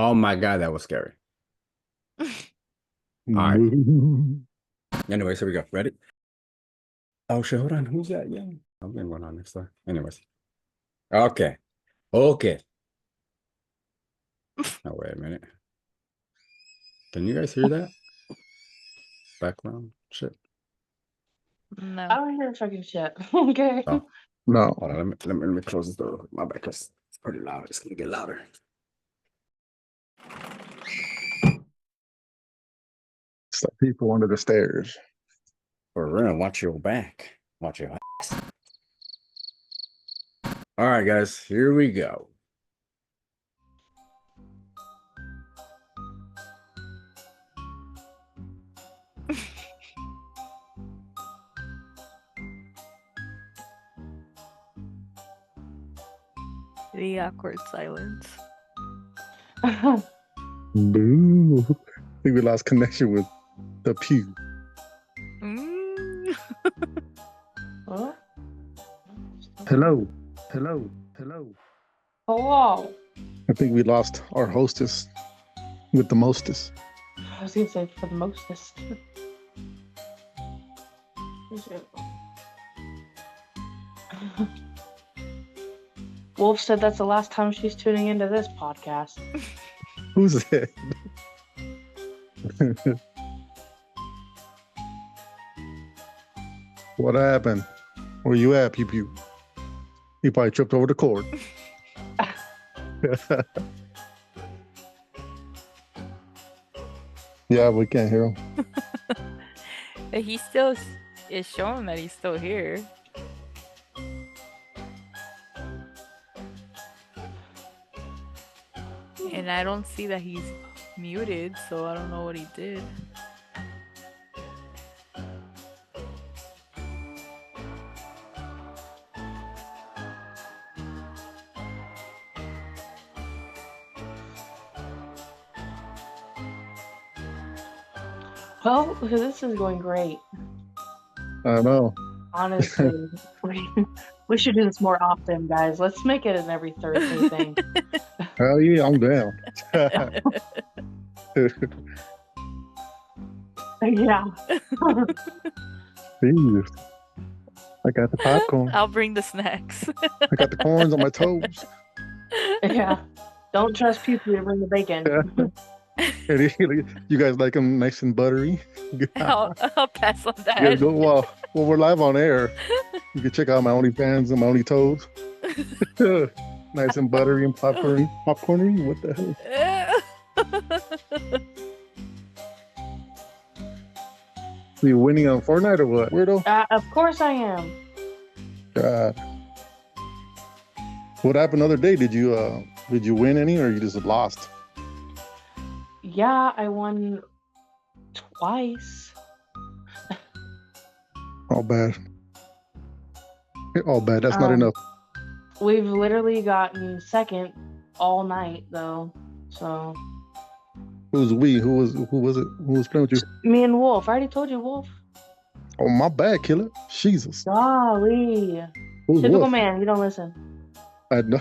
Oh my God, that was scary. All right. Anyways, here we go. Ready? Oh shit, hold on. Who's that? Yeah. I'm gonna run on next time. Anyways. Okay. Okay. Oh, wait a minute. Can you guys hear that? Background shit. No. I don't hear fucking shit. Okay. Oh. No. Hold on, let me close this door. My bad, because it's pretty loud. It's gonna get louder. It's like people under the stairs. For real, watch your back. Watch your ass. All right, guys, here we go. The awkward silence. Boo. I think we lost connection with the pew. Huh? Hello. Hello. Hello. Hello. I think we lost our hostess with the mostest. I was gonna say for the mostest. Wolf said that's the last time she's tuning into this podcast. Who's that? What happened? Where you at, Pew Pew? You probably tripped over the cord. Yeah, we can't hear him. He still is showing that he's still here. And I don't see that he's muted, so I don't know what he did. Well, this is going great. I know. Honestly, we should do this more often, guys. Let's make it an every Thursday thing. Hell yeah, I'm down. Yeah. Jeez. I got the popcorn. I'll bring the snacks. I got the corns on my toes. Yeah. Don't trust people to bring the bacon. You guys like them nice and buttery? I'll pass on that. Yeah, well, we're live on air. You can check out my OnlyFans and my Only Toes. Nice and buttery and popcorny. What the hell? So you winning on Fortnite or what, weirdo? Of course I am. God. What happened the other day? Did you win any or you just lost? Yeah, I won twice. All bad. All bad. That's not enough. We've literally gotten second all night though. So Who's we? Who was it? Who was playing with you? me and Wolf. I already told you, Wolf. Oh, my bad, killer. Jesus. Golly. Who's Typical Wolf? man, you don't listen. I know.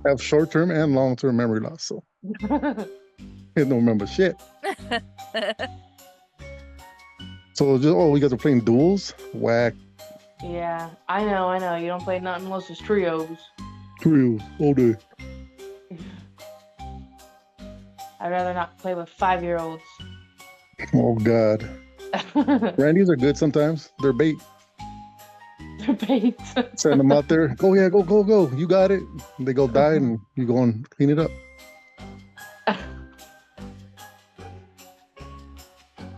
I have short-term and long-term memory loss, so I don't remember shit. So just you guys are playing duels? Whack. Yeah, I know. You don't play nothing unless it's trios. Trios all day. I'd rather not play with 5-year-olds. Oh God. Randy's are good sometimes. They're bait. They're bait. Send them out there. Go, yeah, go. You got it. They go die and you go and clean it up.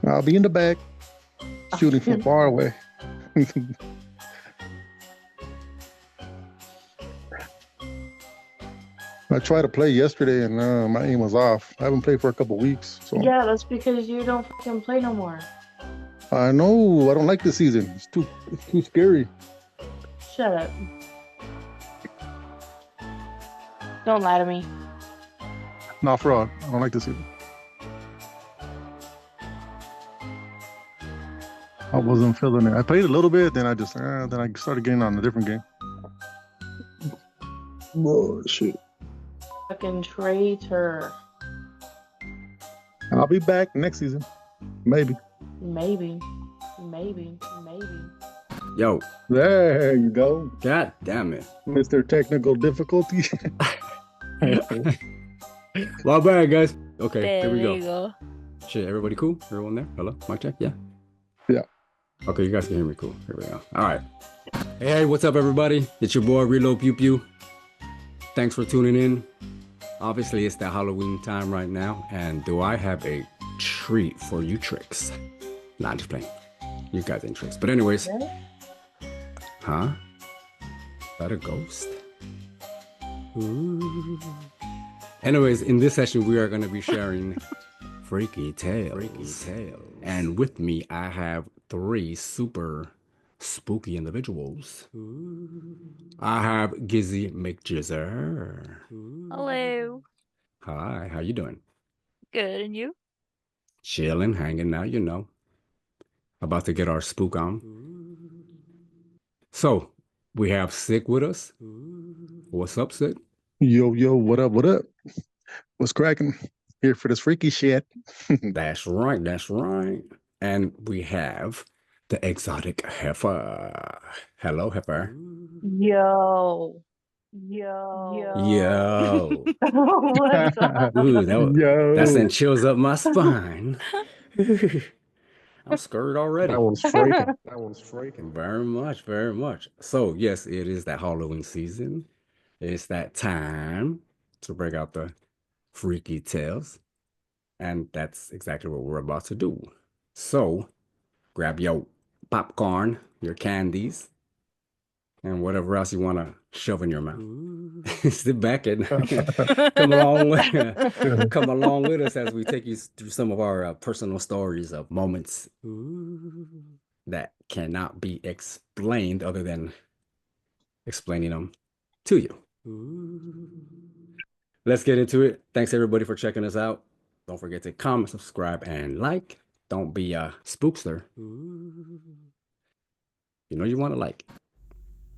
I'll be in the back, shooting from far away. I tried to play yesterday and my aim was off. I haven't played for a couple weeks. So Yeah, that's because you don't fucking play no more. I know. I don't like this season. It's too scary. Shut up. Don't lie to me. Not fraud. I don't like this season. I wasn't feeling it. I played a little bit, then I just then I started getting on a different game. Oh shit. Fucking traitor. I'll be back next season. Maybe. Maybe. Yo, There you go. god damn it. Mr. Technical Difficulty. My bad, guys. Okay, here we There you go. go. Shit, everybody cool? Everyone there? Hello? Mic check? Yeah. Yeah. Okay, you guys can hear me cool. Here we go. All right. Hey, what's up, everybody? It's your boy, reloadPEWPEW. Thanks for tuning in. Obviously, it's the Halloween time right now, and do I have a treat for you tricks? Nah, I'm just playing. You guys ain't tricks. But anyways. Huh? Is that a ghost? Ooh. Anyways, in this session, we are going to be sharing freaky tales. And with me, I have 3 super spooky individuals. I have GIZZY McJizzer. Hello. Hi, how you doing? Good, and you? Chilling, hanging out, you know. About to get our spook on. So, we have Sick with us. What's up, Sick? Yo, what up? What's cracking? Here for this freaky shit. That's right. And we have the exotic HEFER. Hello, HEFER. Yo. What's up? Ooh, Yo. that sent chills up my spine. I'm scared already. That one's freaking. Very much. So, yes, it is that Halloween season. It's that time to break out the freaky tales. And that's exactly what we're about to do. So, grab your popcorn, your candies, and whatever else you want to shove in your mouth. Sit back and come along with us as we take you through some of our personal stories of moments that cannot be explained other than explaining them to you. Let's get into it. Thanks everybody for checking us out. Don't forget to comment, subscribe, and like. Don't be a spookster. You know you want to like.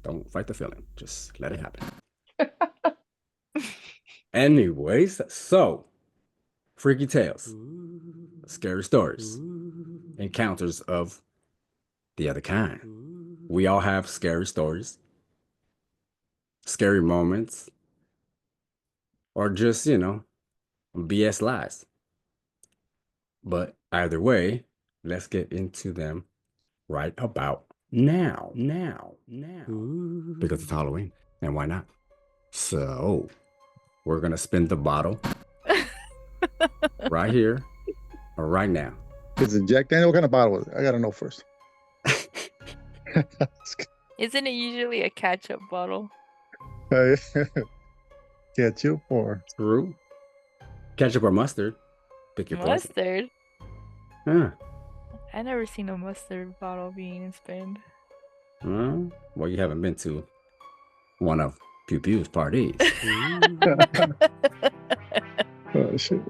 Don't fight the feeling. Just let it happen. Anyways, so freaky tales, scary stories, encounters of the other kind. We all have scary stories, scary moments, or just, you know, BS lies. But either way, let's get into them right about now. Because it's Halloween, and why not? So, we're going to spin the bottle right here or right now. Is it Jack Daniel? What kind of bottle is it? I gotta know first. Isn't it usually a ketchup bottle? Ketchup or True. Ketchup or mustard? Pick your poison. Mustard? Huh. I never seen a mustard bottle being spinned. Well, you haven't been to one of Pew Pew's parties. oh shit.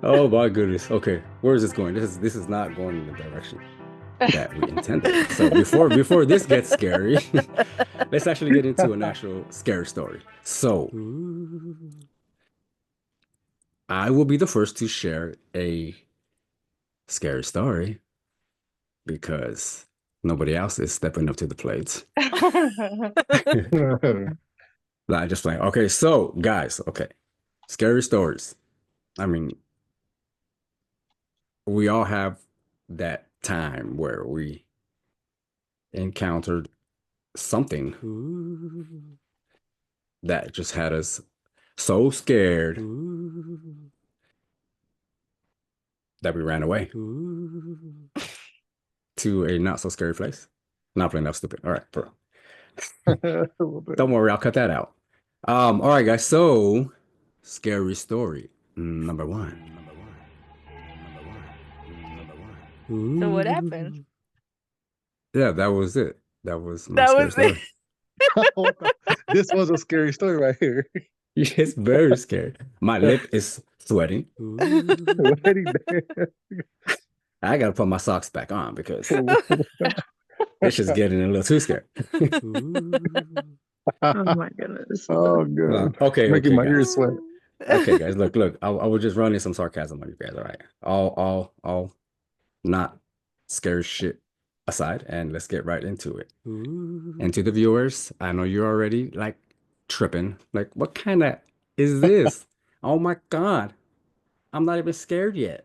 Oh my goodness. Okay, where is this going? This is not going in the direction that we intended. So before this gets scary, let's actually get into an actual scary story. So I will be the first to share a scary story because nobody else is stepping up to the plate. I just like, okay, so guys, okay, scary stories. I mean, we all have that time where we encountered something that just had us so scared that we ran away to a not so scary place. Not playing that stupid. All right, bro. Don't worry, I'll cut that out. All right, guys. So, scary story number one. So what happened? Yeah, that was it. That was my scary story. This was a scary story right here. It's very scary. My lip is sweating. I gotta put my socks back on because it's just getting a little too scary. Oh my goodness. Oh god. Okay, Making okay, my guys. ears sweat. Okay, guys, look. I was just running some sarcasm on you guys. All right, all not scary shit aside, and let's get right into it. And to the viewers, I know you're already like tripping. Like, what kind of is this? Oh my god, I'm not even scared yet.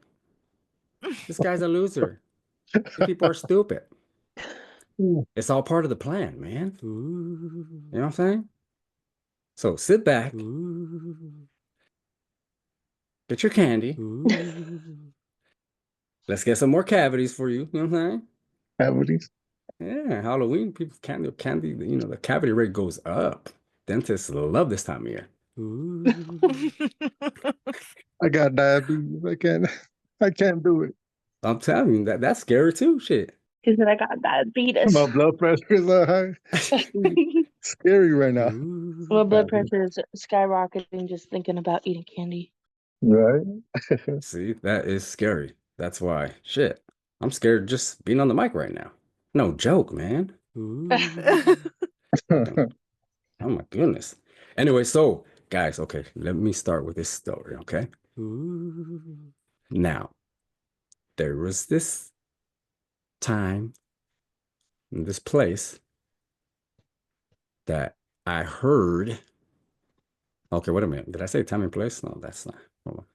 This guy's a loser. These people are stupid. It's all part of the plan, man. You know what I'm saying? So sit back, get your candy. Let's get some more cavities for you. You know what I'm saying? Cavities. Yeah, Halloween people candy. You know, the cavity rate goes up. Dentists love this time of year. I got diabetes. I can't do it. I'm telling you that's scary too. Shit. He said I got diabetes. My blood pressure is high. Scary right now. My blood pressure is skyrocketing just thinking about eating candy. Right? See, that is scary. That's why. Shit. I'm scared just being on the mic right now. No joke, man. Oh my goodness. Anyway, so guys, okay, let me start with this story, okay? Now, there was this time in this place that I heard. Okay, wait a minute. Did I say time and place? No, that's not. Hold on.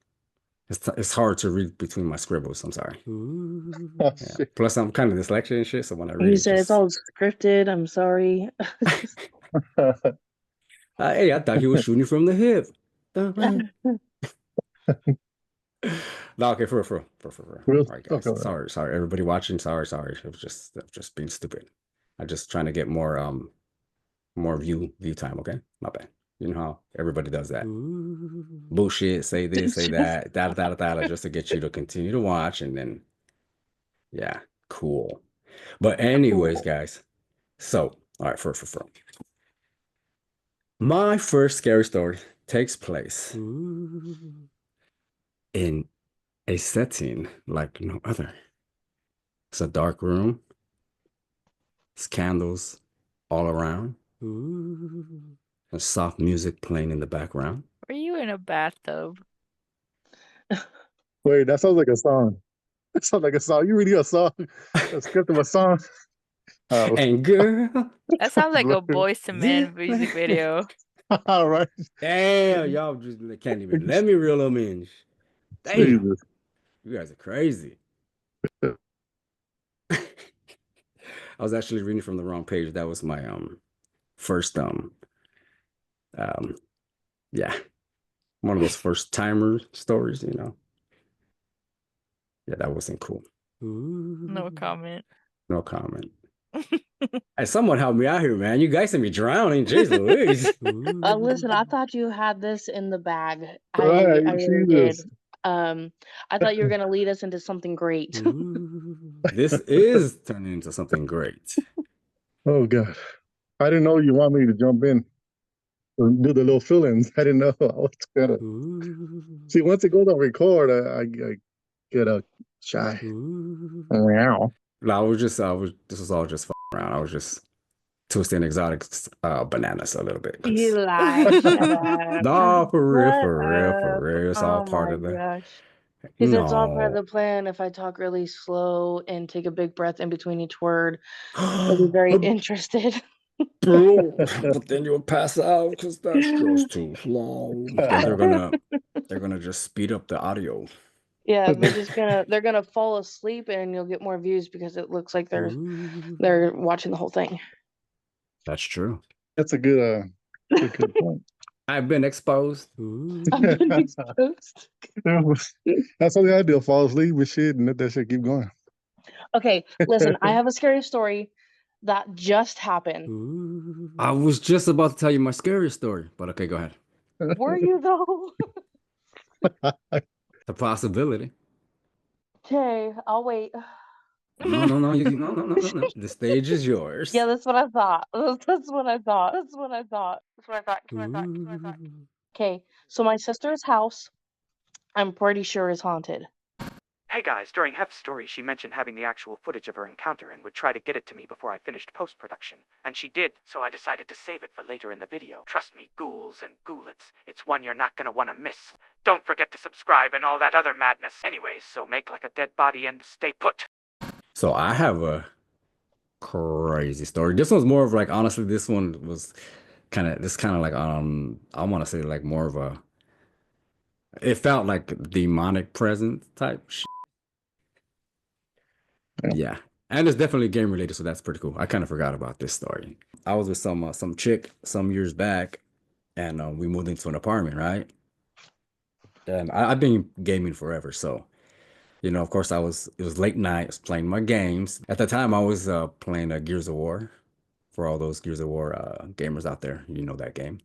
It's hard to read between my scribbles. I'm sorry. Oh, Yeah. shit. Plus, I'm kind of dyslexic and shit, so when I read He it, said it's all scripted. I'm sorry. hey, I thought he was shooting from the hip. No, okay, for real. Real All right, guys. okay. Sorry, everybody watching. Sorry. It was just being stupid. I'm just trying to get more view time. Okay, my bad. You know how everybody does that. Bullshit. Say this, say that, just to get you to continue to watch, and then yeah, cool. But anyways, guys. So all right, for my first scary story takes place in a setting like no other. It's a dark room. It's candles all around. And soft music playing in the background. Were you in a bathtub? Wait, that sounds like a song. That sounds like a song. You reading a song? A script of a song? Oh. And girl. That sounds like a Boys to Men music video. All right. Damn, y'all just can't even let me reel them in. Damn. Jesus. You guys are crazy. I was actually reading from the wrong page. That was my first yeah, one of those first timer stories, you know. Yeah, that wasn't cool. No comment. No comment. Hey, someone help me out here, man. You guys see me drowning. Jeez Louise. Listen, I thought you had this in the bag. Right, I really did. Jesus. I thought you were gonna lead us into something great. This is turning into something great. Oh God. I didn't know you want me to jump in or do the little fill-ins. I didn't know. I was gonna see once it goes on record, I get a shy. Meow. No, this was all just around. I was just twisting exotic bananas a little bit. You lie. Shut up. No, for real. It's all Oh part my of the. gosh. Because it's all part of No. the plan. If I talk really slow and take a big breath in between each word, I'll be very interested. Bro, but then you'll pass out because that's just too slow. Then they're gonna just speed up the audio. Yeah, they're gonna fall asleep and you'll get more views because it looks like they're watching the whole thing. That's true. That's a good point. I've been exposed. I've been exposed. That's something I do. Fall asleep with shit and let that shit keep going. Okay, listen, I have a scary story that just happened. I was just about to tell you my scariest story, but okay, go ahead. Were you though? The possibility. Okay, I'll wait. No. The stage is yours. Yeah, that's what I thought. That's what I thought. Okay, so my sister's house, I'm pretty sure is haunted. Hey guys, during Hef's story, she mentioned having the actual footage of her encounter and would try to get it to me before I finished post-production. And she did, so I decided to save it for later in the video. Trust me, ghouls and ghoulets, it's one you're not gonna wanna miss. Don't forget to subscribe and all that other madness. Anyways, so make like a dead body and stay put. So I have a crazy story. This one's more of like, honestly, this one was kind of like, I want to say like more of a, it felt like demonic presence type shit. Yeah. And it's definitely game related, so that's pretty cool. I kind of forgot about this story. I was with some chick some years back, and we moved into an apartment, right? And I've been gaming forever, so you know, of course, it was late night. I was playing my games. At the time, I was playing Gears of War. For all those Gears of War gamers out there, you know that game.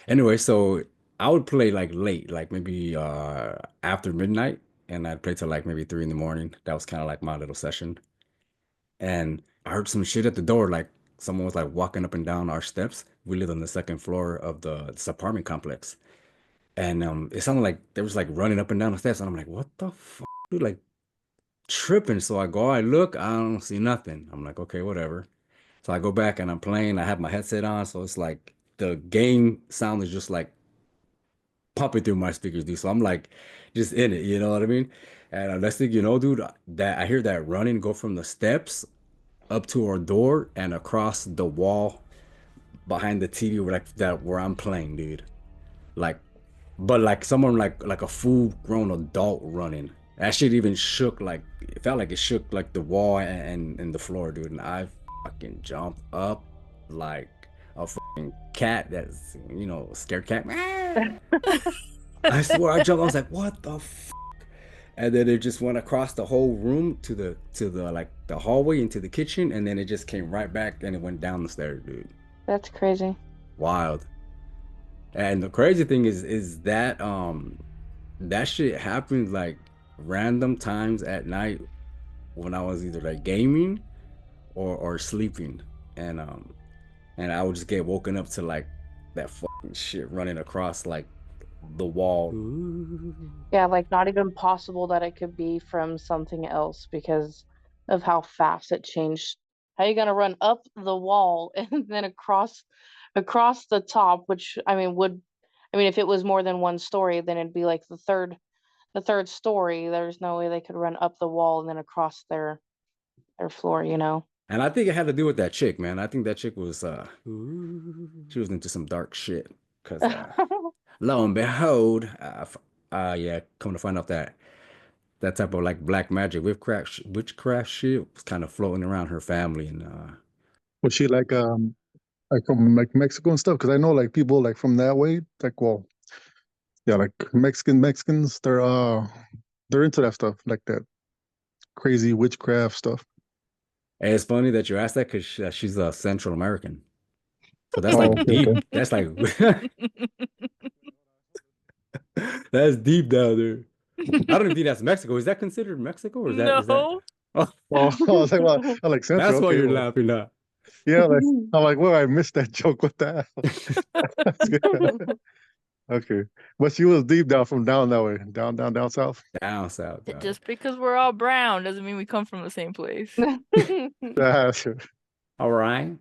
Anyway, so I would play like late, like maybe after midnight, and I'd play till like maybe 3 in the morning. That was kind of like my little session. And I heard some shit at the door, like someone was like walking up and down our steps. We lived on the second floor of this apartment complex. And it sounded like they was like running up and down the steps. And I'm like, what the fuck, dude? Like tripping. So I go, I look, I don't see nothing. I'm like, okay, whatever. So I go back and I'm playing. I have my headset on, so it's like the game sound is just like pumping through my speakers, dude. So I'm like just in it, you know what I mean? And next thing you know, dude, that I hear that running go from the steps up to our door and across the wall behind the TV where like that where I'm playing, dude. Like, but like someone like a full grown adult running. That shit even shook like it felt like it shook like the wall and the floor, dude. And I fucking jumped up like a fucking cat that's you know scared cat. I swear I jumped. I was like, what the f? And then it just went across the whole room to the like the hallway into the kitchen, and then it just came right back and it went down the stairs, dude. That's crazy. Wild. And the crazy thing is that that shit happened like random times at night when I was either like gaming or sleeping, and I would just get woken up to like that fucking shit running across like the wall. Yeah, like not even possible that it could be from something else because of how fast it changed. How you gonna run up the wall and then across the top, which I mean if it was more than one story, then it'd be like the third story. There's no way they could run up the wall and then across their floor, you know. And I think it had to do with that chick, man. I think that chick was she was into some dark shit. Cause lo and behold, yeah, come to find out that that type of like black magic witchcraft shit was kind of floating around her family, and Was she like from like Mexico and stuff? Because I know like people like from that way, like well, yeah, like Mexicans, they're into that stuff, like that crazy witchcraft stuff. and it's funny that you asked that because she's a Central American, so that's Oh, like okay, deep. okay. That's like that's deep down there. I don't even think that's Mexico. Is that considered Mexico, or is that No. Oh, Oh, I was like, well, I like Central. that's why Okay, you're well, laughing now. yeah, like I'm like, well, I missed that joke. What the hell? That's good. Okay, but she was deep down from down that way, down south. Down south. Just because we're all brown doesn't mean we come from the same place. Yeah, sure. All right.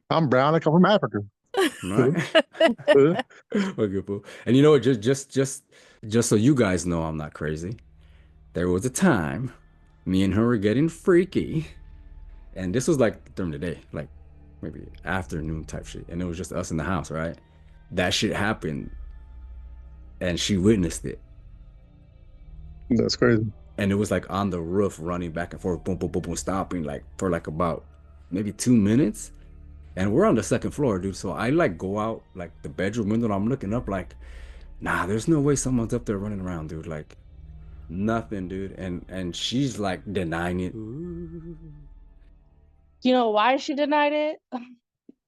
I'm brown. I come from Africa. Right. Okay, fool. And you know what? Just so you guys know, I'm not crazy. There was a time, me and her were getting freaky, and this was like during the day, like maybe afternoon type shit, and it was just us in the house, right? That shit happened, and she witnessed it, That's crazy. and it was like on the roof, running back and forth, boom, boom, boom, boom, stomping like for like about maybe 2 minutes. And we're on the second floor, dude. So I like go out like the bedroom window and I'm looking up like, nah, there's no way someone's up there running around, dude. Like nothing, dude. And she's like denying it. You know why she denied it?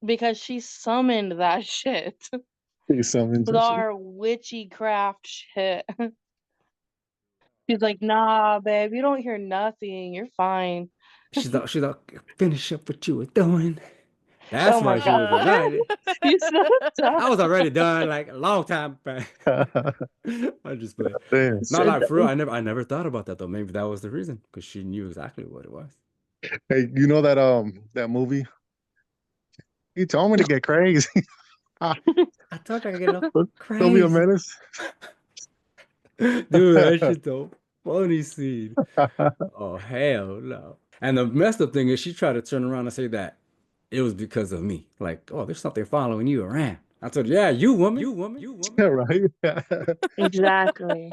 Because she summoned that shit With with our witchy craft shit. She's like, nah, babe, you don't hear nothing. You're fine. She's like, finish up what you were doing. That's Oh my why she was God. denied. You so dumb. I was already done like a long time back. I just played. Damn. Not like for real. I never thought about that though. Maybe that was the reason because she knew exactly what it was. Hey, you know that movie? You told me to get crazy. I told you I could get a little Don't be a crazy. menace. Dude, that shit's so funny scene. Oh hell no. And the messed up thing is she tried to turn around and say that it was because of me. Like, oh, there's something following you around. I told her, yeah, you woman. You woman. You woman. Yeah, right. Exactly.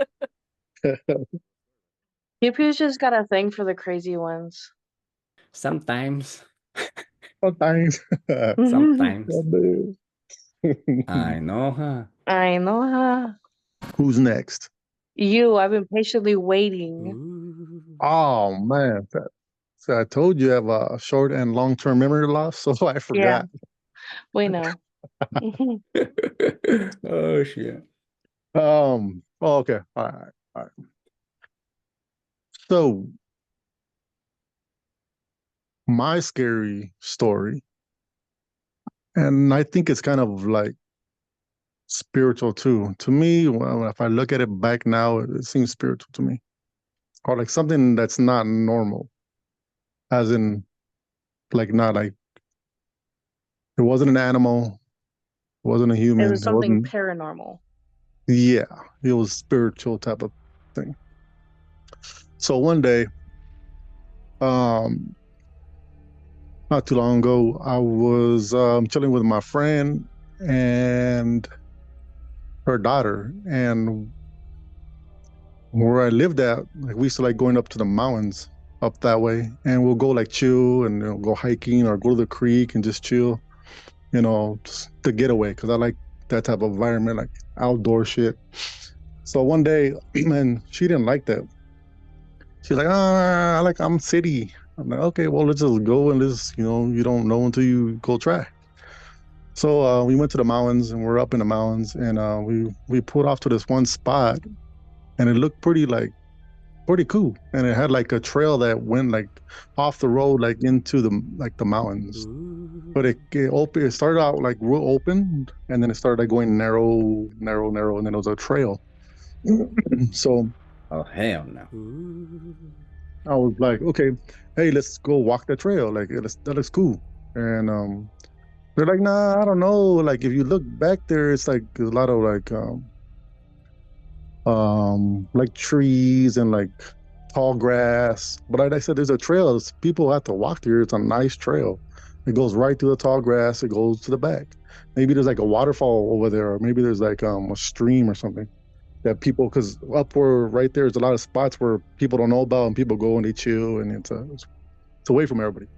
Pew's just got a thing for the crazy ones. Sometimes. Sometimes. Sometimes. I I know, huh? I know, huh? Who's next? You, I've been patiently waiting. Ooh. Oh man. So I told you I have a short and long-term memory loss, so I forgot. We know. Oh shit. Oh, okay. All right. So my scary story, and I think it's kind of like spiritual too. To me, well, if I look at it back now, it seems spiritual to me, or like something that's not normal, as in, like not like it wasn't an animal, it wasn't a It human, was it something wasn't. paranormal. Yeah, it was spiritual type of thing. So one day, um, not too long ago, I was chilling with my friend and her daughter, and where I lived at, like we used to like going up to the mountains up that way, and we'll go like chill and go hiking or go to the creek and just chill, just to get away because I like that type of environment, like outdoor shit. So one day, and she didn't like that. She's like, I'm city. I'm like, okay, well, let's just go and let's, you don't know until you go try. So we went to the mountains and we're up in the mountains and we pulled off to this one spot and it looked pretty cool. And it had like a trail that went like off the road, like into the mountains. Ooh. But it started out like real open and then it started like going narrow, and then it was a trail. So Oh hell no. I was like, okay, hey, let's go walk the trail. Like that looks cool. And they're like, nah, I don't know. Like if you look back there, it's like there's a lot of like trees and like tall grass. But like I said, there's a trail. People have to walk there. It's a nice trail. It goes right through the tall grass. It goes to the back. Maybe there's like a waterfall over there, or maybe there's like a stream or something that people, because up where right there is a lot of spots where people don't know about and people go and they chill and it's away from everybody.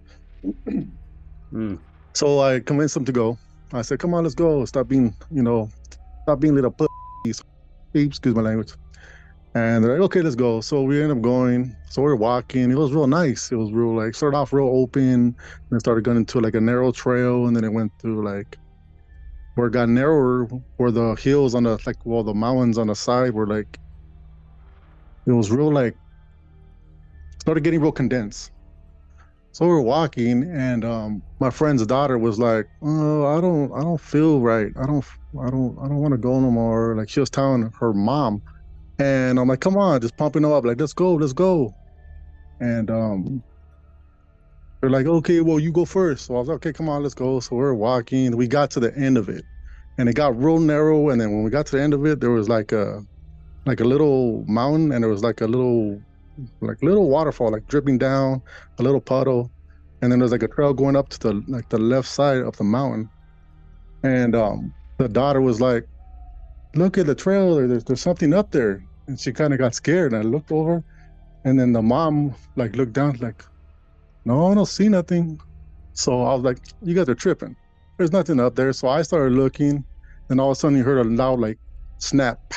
So I convinced them to go. I said, come on, let's go. Stop being little pussies. Excuse my language. And they're like, okay, let's go. So we ended up going. So we were walking. It was real nice. It was real like started off real open, and then started going into like a narrow trail, and then it went through like where it got narrower, where the hills on the the mountains on the side were like it was real like started getting real condensed. So we were walking, and my friend's daughter was like, "Oh, I don't feel right. I don't want to go no more." Like she was telling her mom, and I'm like, "Come on, just pumping them up. Like, let's go." And they're like, "Okay, well, you go first." So I was like, "Okay, come on, let's go." So we're walking. We got to the end of it, and it got real narrow. And then when we got to the end of it, there was like a little mountain, and there was like a little waterfall, like dripping down, a little puddle. And then there's like a trail going up to the left side of the mountain. And the daughter was like, look at the trail, there's something up there. And she kind of got scared. And I looked over, and then the mom like looked down, like, no, I don't see nothing. So I was like, you guys are tripping. There's nothing up there. So I started looking, and all of a sudden you heard a loud like snap.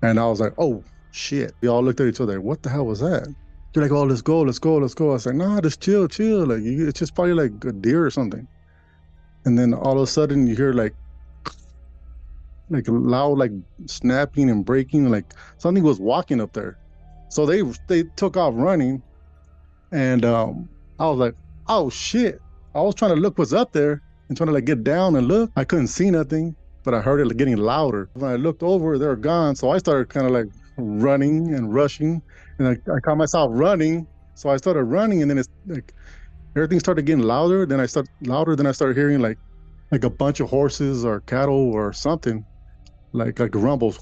And I was like, oh shit. We all looked at each other, what the hell was that? They're like, oh, let's go. I was like, nah, just chill. Like, it's just probably like a deer or something. And then all of a sudden you hear like loud, like snapping and breaking, like something was walking up there. So they took off running, and I was like, oh shit. I was trying to look what's up there and trying to like get down and look. I couldn't see nothing, but I heard it like getting louder. When I looked over, they were gone. So I started kind of like running and rushing, and I caught myself running. So I started running, and then it's like everything started getting louder. Then I started hearing like a bunch of horses or cattle or something, like rumbles,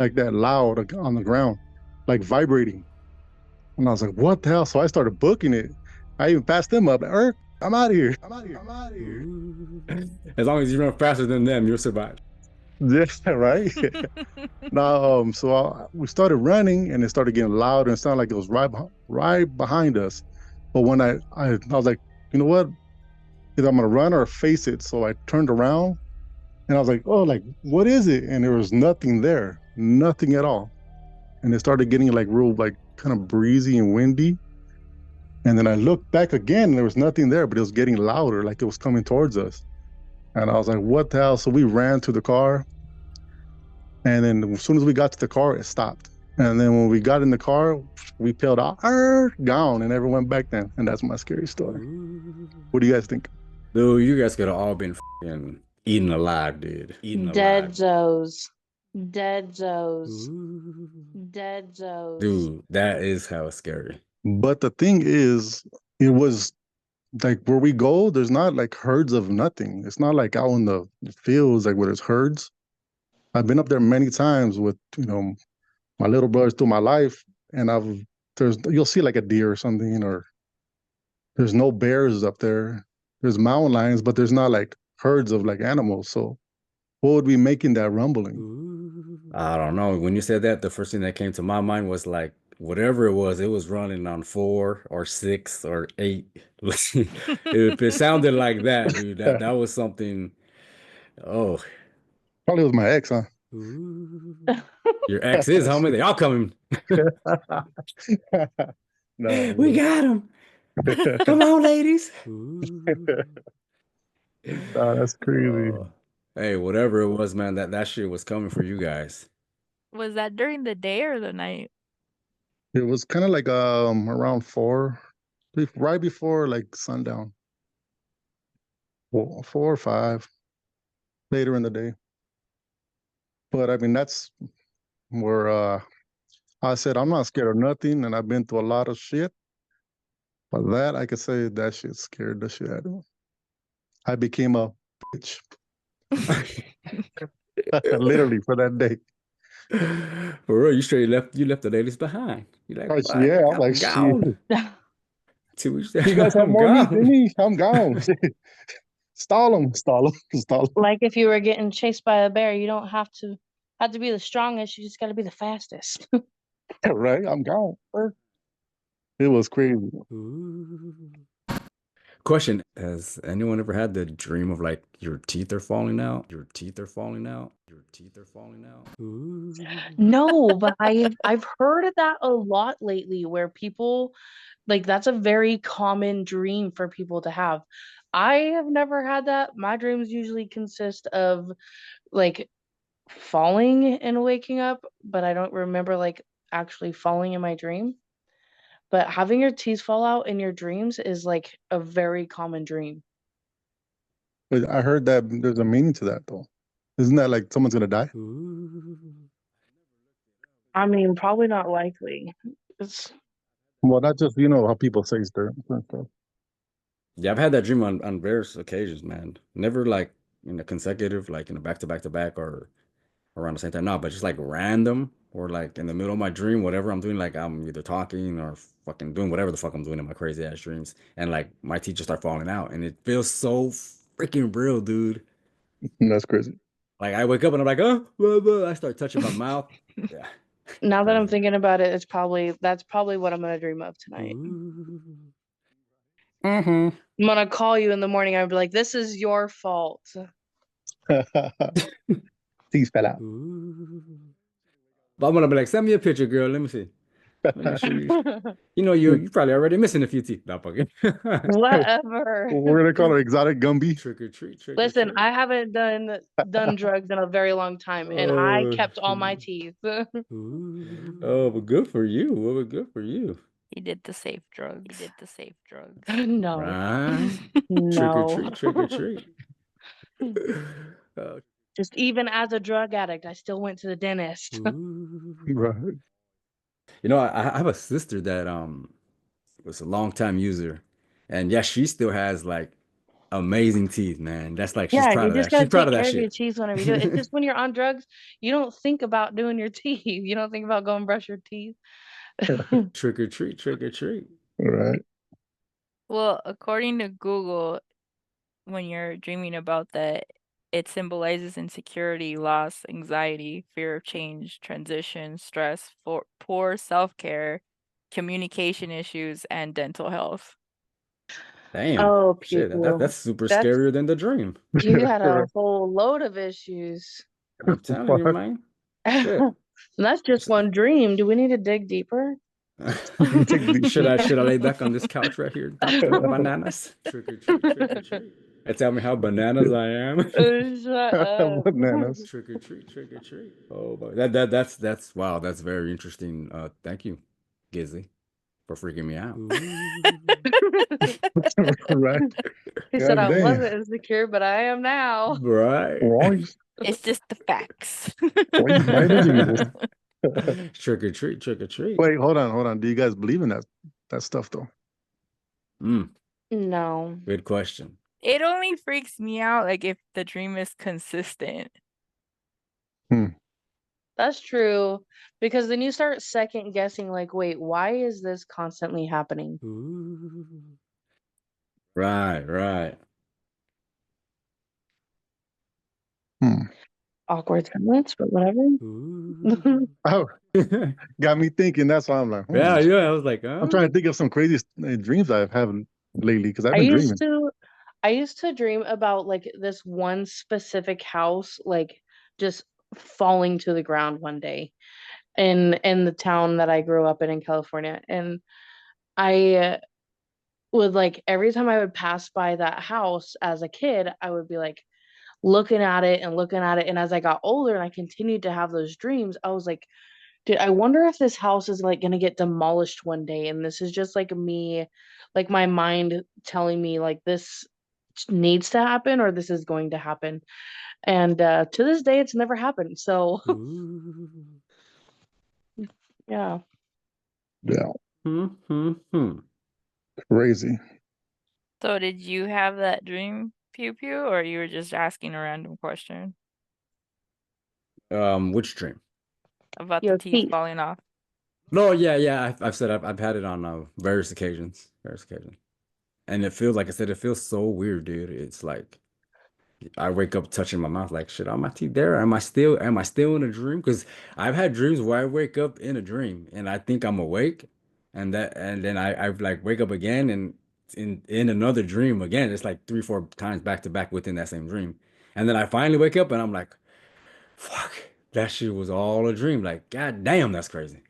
like that loud like, on the ground, like vibrating. And I was like, what the hell? So I started booking it. I even passed them up. I'm out of here. I'm out of here. I'm out of here. As long as you run faster than them, you'll survive. Yeah, right. Now, we started running, and it started getting loud, and it sounded like it was right behind us. But when I was like, you know what? Either I'm gonna run or face it. So I turned around, and I was like, oh, like what is it? And there was nothing there, nothing at all. And it started getting like real, like kind of breezy and windy. And then I looked back again, and there was nothing there, but it was getting louder, like it was coming towards us. And I was like, what the hell? So we ran to the car. And then as soon as we got to the car, it stopped. And then when we got in the car, we peeled out, gone, and never went back then. And that's my scary story. What do you guys think? Dude, you guys could have all been fucking eaten alive, dude. Dead Zoes. Dead Zoes. Dead Zoes. Dude, that is hella scary. But the thing is, it was like where we go, there's not like herds of nothing. It's not like out in the fields, like where there's herds. I've been up there many times with, my little brothers through my life, and you'll see like a deer or something, or there's no bears up there. There's mountain lions, but there's not like herds of like animals. So what would be making that rumbling? I don't know. When you said that, the first thing that came to my mind was like, whatever it was running on 4 or 6 or 8. If it sounded like that, dude, that was something. Oh, probably was my ex, huh? Your ex is, homie. They all coming. No, we got him. Come on, ladies. That's crazy. Hey, whatever it was, man, that shit was coming for you guys. Was that during the day or the night? It was kind of like around 4, right before like sundown. 4 or 5 later in the day. But I mean, that's where I said I'm not scared of nothing, and I've been through a lot of shit. But that I could say that shit scared the shit out of me. I became a bitch. Literally for that day. For real, you left the ladies behind. You're like, what? Yeah, I'm like, gone. You guys have more meat than me. I'm gone. Stall them. Like if you were getting chased by a bear, you don't have to be the strongest. You just got to be the fastest. Right? I'm gone. It was crazy. Question: has anyone ever had the dream of like your teeth are falling out? Your teeth are falling out. Your teeth are falling out. No, but I've heard of that a lot lately, where people like that's a very common dream for people to have. I have never had that. My dreams usually consist of like falling and waking up, but I don't remember like actually falling in my dream. But having your teeth fall out in your dreams is like a very common dream. But I heard that there's a meaning to that though. Isn't that like someone's gonna die? I mean, probably not likely. Well, not just how people say stuff. Yeah, I've had that dream on various occasions, man. Never like in a consecutive, like in a back to back or around the same time. No, but just like random or like in the middle of my dream, whatever I'm doing, like I'm either talking or fucking doing whatever the fuck I'm doing in my crazy ass dreams. And like my teeth just start falling out and it feels so freaking real, dude. That's crazy. Like I wake up and I'm like, oh, blah, blah. I start touching my mouth. Yeah. Now that I'm thinking about it, that's probably what I'm gonna dream of tonight. I'm gonna call you in the morning. I'll be like, "This is your fault." Teeth fell out. But I'm gonna be like, send me a picture, girl. Let me see. Make sure you probably already missing a few teeth. No, fucking. Whatever. We're gonna call her exotic Gumby. Trick or treat. Listen, I haven't done drugs in a very long time, and I kept all my teeth. Oh, but good for you. Well, good for you. He did the safe drugs. He did the safe drugs. No. Right? Trick or No. treat, trick or treat. Just even as a drug addict, I still went to the dentist. Right. You know, I have a sister that was a long time user, and yeah, she still has like amazing teeth, man. That's like she's Yeah, proud you of just that. gotta She's proud take of that care of your shit. teeth whenever you do it. It's just when you're on drugs, you don't think about doing your teeth. You don't think about going brush your teeth. Trick or treat, trick or treat. Right. Well, according to Google, when you're dreaming about that, it symbolizes insecurity, loss, anxiety, fear of change, transition, stress, poor self-care, communication issues, and dental health. Damn. Oh, pew Shit, pew. that's super That's scarier than the dream. you got a Right. whole load of issues. I'm telling you, man. Shit. And that's just one dream. Do we need to dig deeper? Take the- Should I lay back on this couch right here, Dr. Bananas? Trick or treat, trick or treat. And tell me how bananas I am. Shut up. Bananas. Trick or treat, trick or treat. Oh, but that's wow, that's very interesting. Thank you, Gizzy, for freaking me out. Right. He said God I damn. wasn't insecure, but I am now. Right. Why? It's just the facts. Why is evil? Trick or treat, trick or treat. Wait, hold on. Do you guys believe in that stuff though? No. Good question. It only freaks me out like if the dream is consistent. That's true. Because then you start second guessing, like, wait, why is this constantly happening? Right. Awkward silence, but whatever. Oh, got me thinking. That's why I'm like, Yeah, I was like, I'm trying to think of some crazy dreams I've had lately because I've I been used dreaming. to dream about like this one specific house, like just falling to the ground one day in the town that I grew up in California. And I would like every time I would pass by that house as a kid, I would be like looking at it and looking at it. And as I got older and I continued to have those dreams, I was like, dude, I wonder if this house is like gonna get demolished one day. And this is just like me, like my mind telling me like this needs to happen or this is going to happen. And to this day, it's never happened. So yeah. Yeah, Hmm. crazy. So did you have that dream, Pew Pew, or you were just asking a random question Which dream? about Your the teeth teeth. falling off? No, yeah. I've said I've had it on various occasions, and it feels like I said, it feels so weird, dude. It's like I wake up touching my mouth, like shit. Are my teeth there? Am I still in a dream? Because I've had dreams where I wake up in a dream and I think I'm awake, and then I like wake up again and in another dream again. It's like 3, 4 times back to back within that same dream, and then I finally wake up and I'm like, fuck, that shit was all a dream. Like, god damn, that's crazy.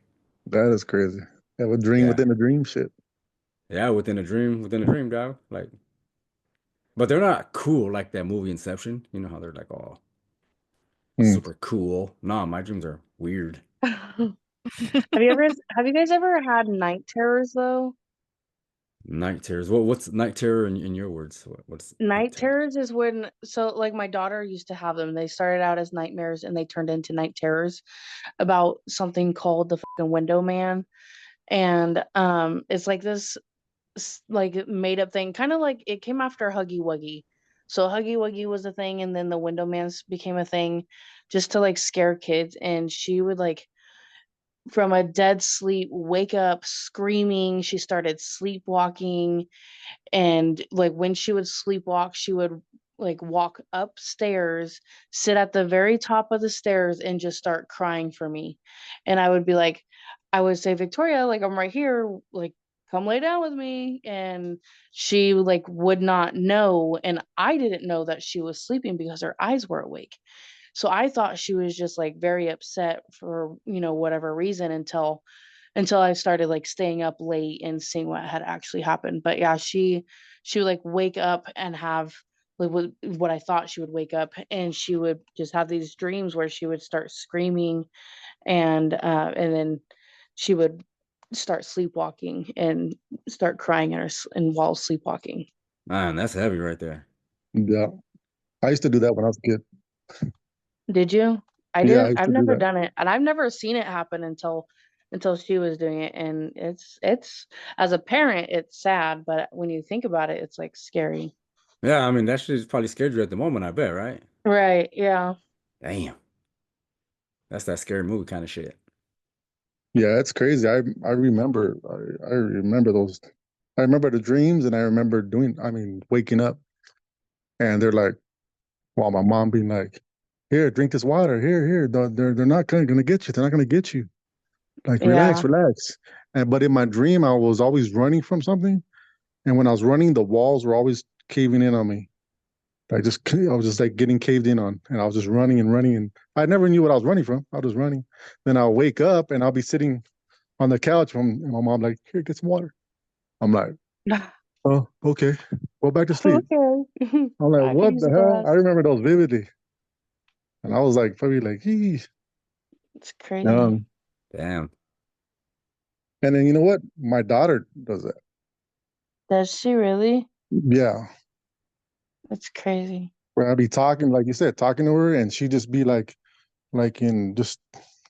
That is crazy. Have a dream Yeah. within a dream shit. Yeah, within a dream, dog. Like, but they're not cool like that movie Inception. You know how they're like all super cool. No, my dreams are weird. Have you guys ever had night terrors though? Night terrors. What's night terror in your words? What's Night terror? terrors is when, so like my daughter used to have them. They started out as nightmares and they turned into night terrors about something called the fucking window man. And it's like this like made up thing, kind of like it came after Huggy Wuggy. So Huggy Wuggy was a thing and then the window man became a thing just to like scare kids. And she would like from a dead sleep wake up screaming. She started sleepwalking, and like when she would sleepwalk, she would like walk upstairs, sit at the very top of the stairs and just start crying for me. And I would be like, I would say, Victoria, like I'm right here, like come lay down with me. And she like would not know, and I didn't know that she was sleeping because her eyes were awake. So I thought she was just like very upset for, whatever reason until I started like staying up late and seeing what had actually happened. But yeah, she would like wake up and have like what I thought she would wake up, and she would just have these dreams where she would start screaming, and then she would start sleepwalking and start crying and while sleepwalking. Man, that's heavy right there. Yeah. I used to do that when I was a kid. Did you? I Yeah, I didn't. used I've to do never that. done it, and I've never seen it happen until she was doing it. And it's as a parent, it's sad, but when you think about it, it's like scary. Yeah, I mean that shit's probably scared you at the moment, I bet, right? Right? Yeah. Damn. That's that scary movie kind of shit. Yeah, it's crazy. I remember I remember those. I remember the dreams, and I remember waking up, and they're like, well, my mom being like, "Here, drink this water. Here. They're not gonna get you. They're not gonna get you. Like, Yeah. relax." But in my dream, I was always running from something, and when I was running, the walls were always caving in on me. I was just like getting caved in on, and I was just running and running, and I never knew what I was running from. I was just running. Then I'll wake up, and I'll be sitting on the couch, and my mom like, "Here, get some water." I'm like, "Oh, okay, go back to sleep." Okay. I'm like, I could "What use the a hell?" I glass. remember those vividly, and I was like, probably like, "Geez." It's crazy. Damn. And then you know what? My daughter does that. Does she really? Yeah, That's crazy. where I'd be talking, like you said, talking to her, and she'd just be like in just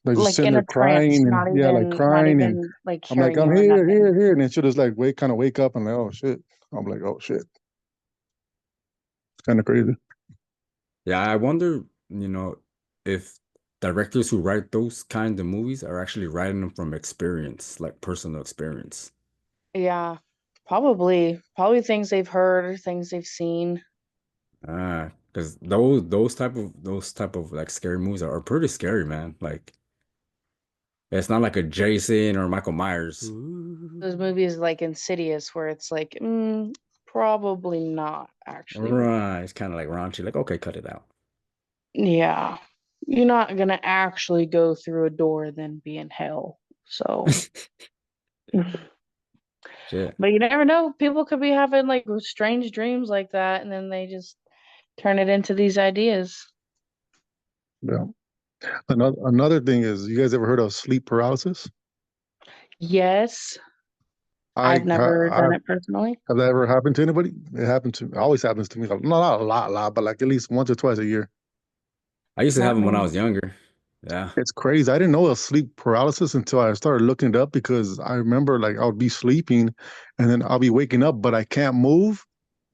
like just Like sitting in there a trance, crying, and yeah, like not crying, and even like I'm like, hearing "I'm you or here, nothing. here, here," and then she'll just like kind of wake up, and like, "Oh shit." I'm like, "Oh shit." It's kind of crazy. Yeah, I wonder, if directors who write those kind of movies are actually writing them from experience, like personal experience. Yeah. Probably things they've heard, things they've seen. Because those type of like scary movies are pretty scary, man. Like it's not like a Jason or Michael Myers. Those movies like Insidious where it's like, probably not actually. Right. It's kind of like raunchy. Like, okay, cut it out. Yeah. You're not gonna actually go through a door then be in hell. So Shit. but you never know. People could be having like strange dreams like that and then they just turn it into these ideas. Yeah. Another thing is, you guys ever heard of sleep paralysis? Yes. I I've never done it personally. Has that ever happened to anybody? It always happens to me. Not a lot, but like at least once or twice a year. I used to have Not them when I me. was younger. Yeah. It's crazy. I didn't know it was sleep paralysis until I started looking it up, because I remember like I would be sleeping and then I'll be waking up, but I can't move.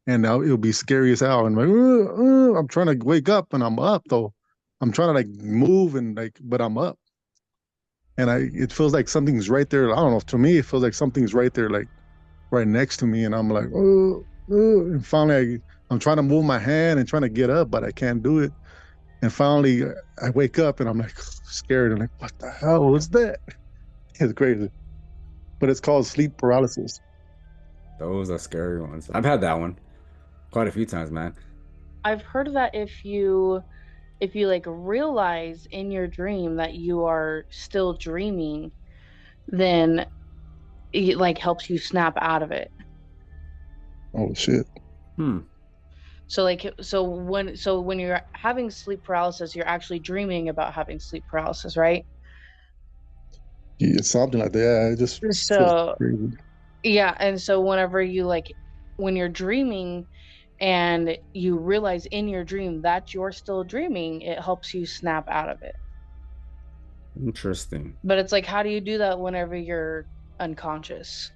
And now it'll be scary as hell. And like, I'm trying to wake up and I'm up though. I'm trying to like move and like, but I'm up. And it feels like something's right there. I don't know. To me, it feels like something's right there, like right next to me. And I'm like, and finally I'm trying to move my hand and trying to get up, but I can't do it. And finally I wake up and I'm like scared and like, what the hell was that? It's crazy. But it's called sleep paralysis. Those are scary ones. I've had that one quite a few times, man. I've heard that if you like realize in your dream that you are still dreaming, then it like helps you snap out of it. Oh shit. Hmm. So when you're having sleep paralysis, you're actually dreaming about having sleep paralysis, right? Yeah, something like that. Yeah, it just feels So crazy. yeah, and so whenever you like when you're dreaming and you realize in your dream that you're still dreaming, it helps you snap out of it. Interesting. But it's like, how do you do that whenever you're unconscious?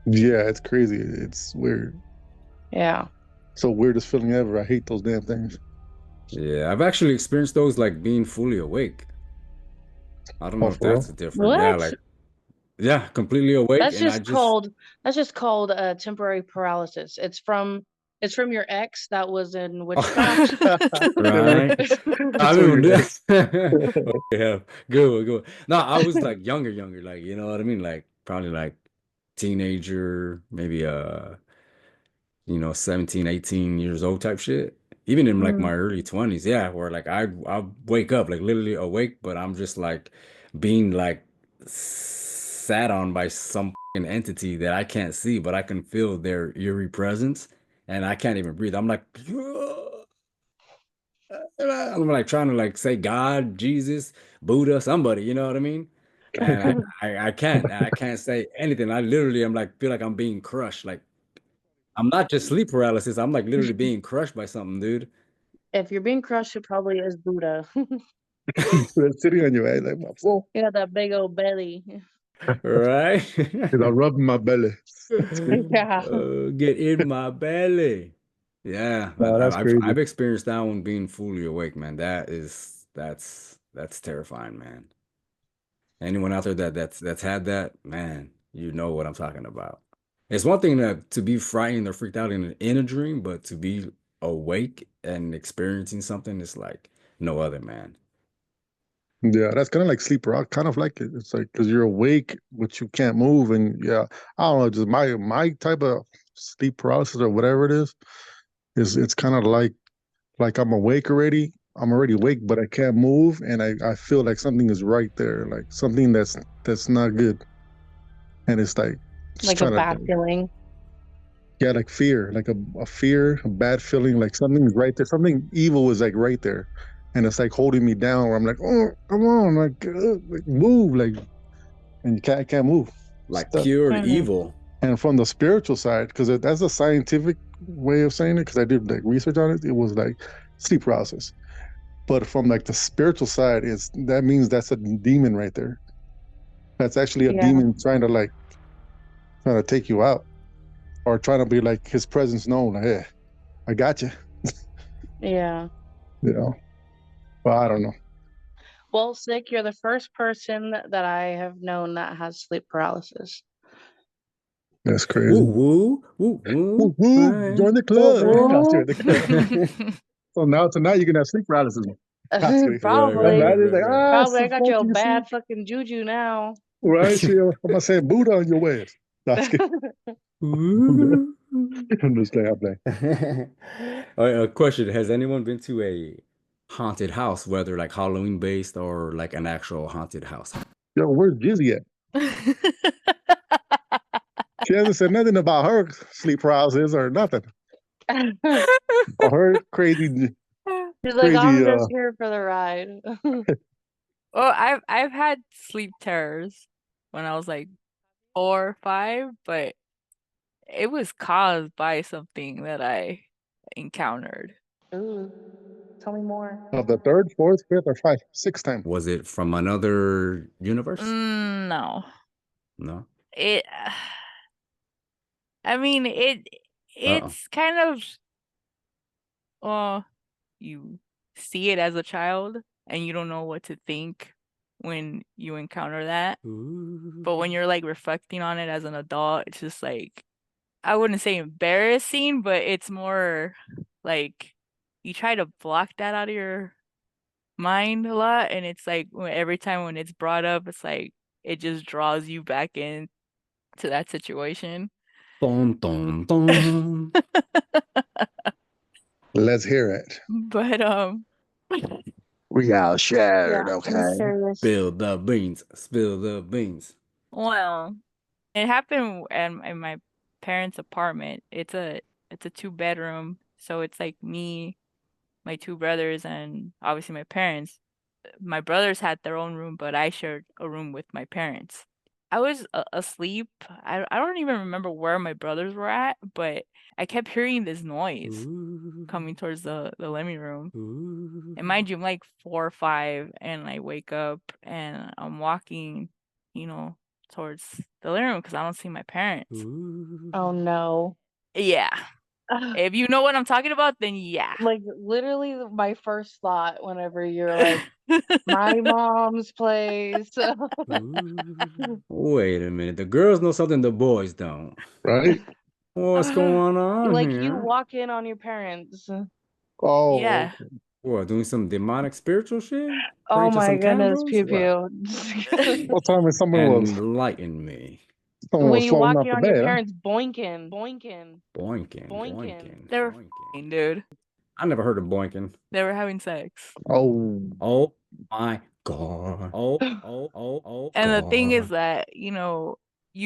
Yeah, it's crazy. It's weird. Yeah. So weirdest feeling ever. I hate those damn things. Yeah, I've actually experienced those like being fully awake. I don't know Oh, if for that's real? different. Yeah, What? like yeah, completely awake and I just That's just called temporary paralysis. It's from your ex that was in witchcraft. right. I It's remember weird. this. Yeah, good one, good one. No, I was like younger, like you know what I mean? Like probably like teenager, maybe 17, 18 years old type shit. Even in like my Mm. early 20s, yeah, where like I wake up like literally awake, but I'm just like being like sat on by some fucking entity that I can't see, but I can feel their eerie presence and I can't even breathe. I'm like I'm like trying to like say God, Jesus, Buddha, somebody, you know what I mean? And I can't say anything. I literally am like feel like I'm being crushed. Like I'm not just sleep paralysis. I'm like literally being crushed by something, dude. If you're being crushed, it probably is Buddha. That's sitting on your head like my phone. You got that big old belly. Right? Because I rub my belly. Yeah. Get in my belly. Yeah, No, that's crazy. I've experienced that one being fully awake, man. That's terrifying, man. Anyone out there that's had that, man, you know what I'm talking about. It's one thing to be frightened or freaked out in a dream, but to be awake and experiencing something is like no other, man. Yeah, that's kind of like sleep rock, kind of like it. It's like because you're awake, but you can't move, and yeah, I don't know, just my type of sleep paralysis or whatever it is it's kind of like I'm awake already. I'm already awake, but I can't move, and I feel like something is right there, like something that's not good, and it's like Like a bad feeling. Yeah, like fear, like a fear, a bad feeling, like something's right there, something evil is like right there, and it's like holding me down. Where I'm like, oh, come on, like move, like, and I can't move, Like stuck. pure evil. And from the spiritual side, because that's a scientific way of saying it, because I did like research on it, it was like sleep paralysis. But from like the spiritual side, that means that's a demon right there. That's actually a demon trying to take you out, or trying to be like his presence known. Like, hey, I got you. Yeah. You know, but I don't know. Well, Sick, you're the first person that I have known that has sleep paralysis. That's crazy. Woo, woo, woo, woo. Woo, join the club. So tonight you can have sleep paralysis. Probably. Probably. Probably. I got your bad fucking juju now. Right, I'm gonna say Buddha on your way. That's good. Understand, A question: has anyone been to a haunted house, whether like Halloween based or like an actual haunted house? Yo, where's GIZZY at? She hasn't said nothing about her sleep paralysis or nothing. Or her crazy. She's like, I'm just here for the ride. Well, I've had sleep terrors when I was like 4 or 5, but it was caused by something that I encountered. Ooh, tell me more. The third, fourth, fifth, or sixth time? Was it from another universe? No. No. I mean, it's kind of, you see it as a child and you don't know what to think when you encounter that. But when you're like reflecting on it as an adult, it's just like, I wouldn't say embarrassing, but it's more like you try to block that out of your mind a lot, and it's like every time when it's brought up, it's like it just draws you back in to that situation. Dun, dun, dun. Let's hear it. But We all shared, Yeah, okay. Spill the beans. Spill the beans. well, it happened in my parents' apartment. It's a 2-bedroom, so it's like me, my 2 brothers, and obviously my parents. My brothers had their own room, but I shared a room with my parents. I was asleep. I don't even remember where my brothers were at, but I kept hearing this noise coming towards the living room. And mind you, I'm like 4 or 5, and I wake up and I'm walking, towards the living room because I don't see my parents. Oh no. Yeah. If you know what I'm talking about, then yeah. Like literally my first thought whenever you're like, my mom's place. Wait a minute. The girls know something the boys don't. Right? What's going on Like here? you walk in on your parents. Oh, yeah. What, doing some demonic spiritual shit? Oh Praying to my some goodness, candles? pew What? pew. what time is someone Enlighten me. When you floating walk off in the on your bed? parents, boinking, boinking. Boinking. They were Boinking. dude. I never heard of boinking. They were having sex. Oh my God. Oh. And the thing is that, you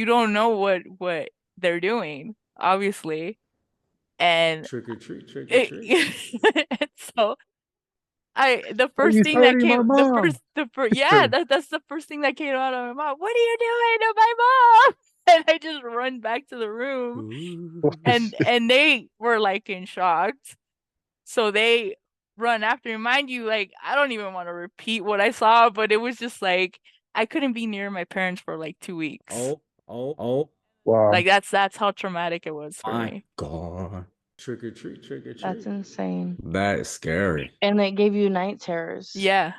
don't know what they're doing, obviously. And trick or treat. so The first He's thing that hurting my came, mom. yeah, that's the first thing that came out of my mouth. What are you doing to my mom? And I just run back to the room, and they were like in shock. So they run after me. Mind you, like I don't even want to repeat what I saw, but it was just like I couldn't be near my parents for like 2 weeks. Oh. Wow. Like that's how traumatic it was for My me. God. Trick or treat, trick or treat. That's insane. That is scary. And it gave you night terrors. Yeah.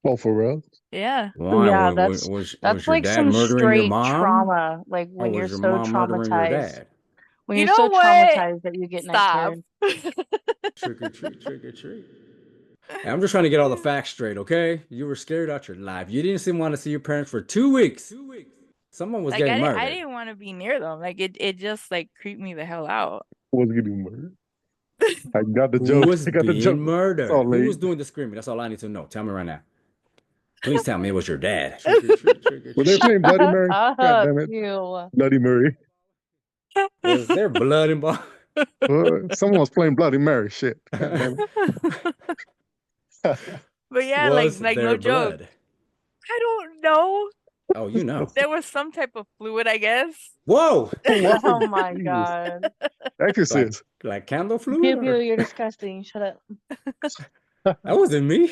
Oh, for real? Yeah. Why? Yeah, Was that's your like dad some murdering your straight mom? trauma. Like Or when you're was your so mom murdering your traumatized. dad? When You you're so know what? traumatized that you get night Stop. terrors. Trick or treat, trick or treat. Hey, I'm just trying to get all the facts straight, okay? You were scared out your life. You didn't even want to see your parents for 2 weeks. Someone was Like getting I murdered. didn't want to be near them. Like it just like creeped me the hell out. Was getting murdered. I got the Who joke. was I got the being joke. murdered? all Who late. was doing the screaming? That's all I need to know. Tell me right now. Please tell me it was your dad. Trick or treat, trick or Were they treat. playing Bloody Mary? God damn it. Ew. Bloody Mary. Was there blood involved? Someone was playing Bloody Mary. Shit. God damn it. But yeah, Was like there no joke. blood? I don't know. Oh, you know. There was some type of fluid, I guess. Whoa! Whoa, Oh my Jesus. God. Exorcist. Like candle fluid? Pew pew, Or... you're disgusting. Shut up. That wasn't me.